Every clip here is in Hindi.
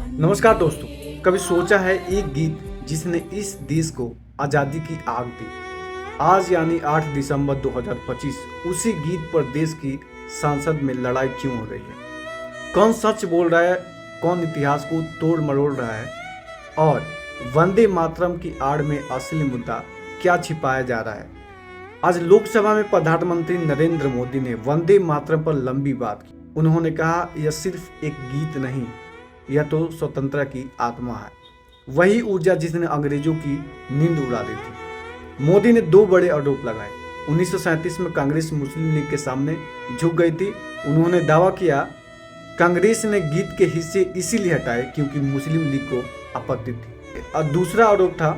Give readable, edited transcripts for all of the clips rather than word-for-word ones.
नमस्कार दोस्तों। कभी सोचा है एक गीत जिसने इस देश को आज़ादी की आग दी। आज यानी 8 दिसंबर 2025 उसी गीत पर देश की संसद में लड़ाई क्यों हो रही है? कौन सच बोल रहा है, कौन इतिहास को तोड़ मरोड़ रहा है और वंदे मातरम की आड़ में असली मुद्दा क्या छिपाया जा रहा है? आज लोकसभा में प्रधानमंत्री नरेंद्र मोदी ने वंदे मातरम पर लंबी बात की। उन्होंने कहा, यह सिर्फ एक गीत नहीं, यह तो स्वतंत्रता की आत्मा है, वही ऊर्जा जिसने अंग्रेजों की नींद उड़ा दी थी। मोदी ने दो बड़े आरोप लगाए। 1937 में कांग्रेस मुस्लिम लीग के सामने झुक गई थी। उन्होंने दावा किया कांग्रेस ने गीत के हिस्से इसीलिए हटाए क्योंकि मुस्लिम लीग को आपत्ति थी। और दूसरा आरोप था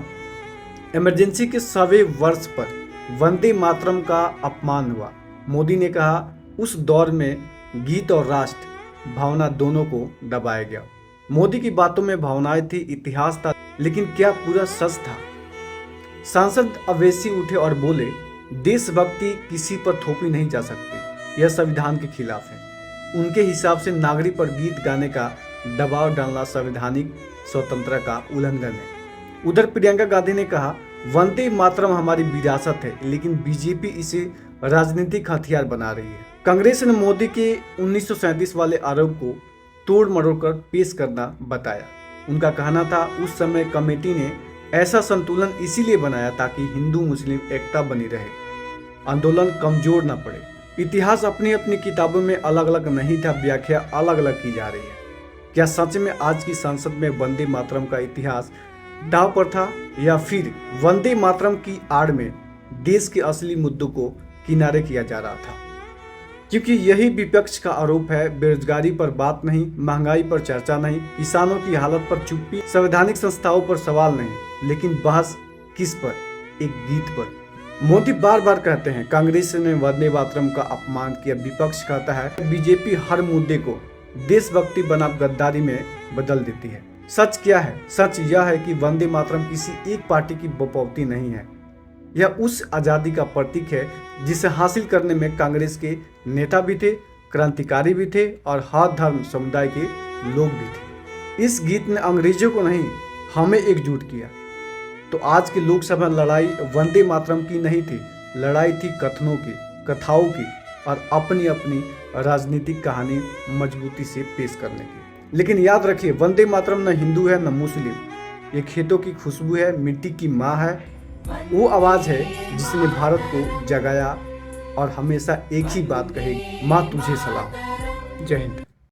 इमरजेंसी के 100वें वर्ष पर वंदे मातरम का अपमान हुआ। मोदी ने कहा, उस दौर में गीत और राष्ट्र भावना दोनों को दबाया गया। मोदी की बातों में भावनाएं थी, इतिहास था, लेकिन क्या पूरा सच था? सांसद अवैसी उठे और बोले, देशभक्ति किसी पर थोपी नहीं जा सकती, यह संविधान के खिलाफ है। उनके हिसाब से नागरिक पर गीत गाने का दबाव डालना संवैधानिक स्वतंत्रता का उल्लंघन है। उधर प्रियंका गांधी ने कहा, वंदे मातरम हमारी विरासत है, लेकिन बीजेपी इसे राजनीतिक हथियार बना रही है। कांग्रेस ने मोदी के 1937 वाले आरोप को तोड़ मरोड़ कर पेश करना बताया। उनका कहना था, उस समय कमेटी ने ऐसा संतुलन इसीलिए बनाया ताकि हिंदू मुस्लिम एकता बनी रहे, आंदोलन कमजोर न पड़े। इतिहास अपनी अपनी किताबों में अलग अलग नहीं था, व्याख्या अलग अलग की जा रही है। क्या सच में आज की संसद में वंदे मातरम का इतिहास दांव पर था, या फिर वंदे मातरम की आड़ में देश के असली मुद्दों को किनारे किया जा रहा था? क्योंकि यही विपक्ष का आरोप है, बेरोजगारी पर बात नहीं, महंगाई पर चर्चा नहीं, किसानों की हालत पर चुप्पी, संवैधानिक संस्थाओं पर सवाल नहीं, लेकिन बहस किस पर? एक गीत पर। मोदी बार बार कहते हैं कांग्रेस ने वंदे मातरम का अपमान किया। विपक्ष कहता है बीजेपी हर मुद्दे को देशभक्ति बना गद्दारी में बदल देती है। सच क्या है? सच यह है कि वंदे मातरम किसी एक पार्टी की बपौती नहीं है। यह उस आज़ादी का प्रतीक है जिसे हासिल करने में कांग्रेस के नेता भी थे, क्रांतिकारी भी थे और हर धर्म समुदाय के लोग भी थे। इस गीत ने अंग्रेजों को नहीं, हमें एकजुट किया। तो आज की लोकसभा लड़ाई वंदे मातरम की नहीं थी, लड़ाई थी कथनों की, कथाओं की और अपनी अपनी राजनीतिक कहानी मजबूती से पेश करने की। लेकिन याद रखिए, वंदे मातरम न हिंदू है न मुस्लिम, ये खेतों की खुशबू है, मिट्टी की माँ है, वो आवाज़ है जिसने भारत को जगाया और हमेशा एक ही बात कहेगी, माँ तुझे सलाम। जय हिंद।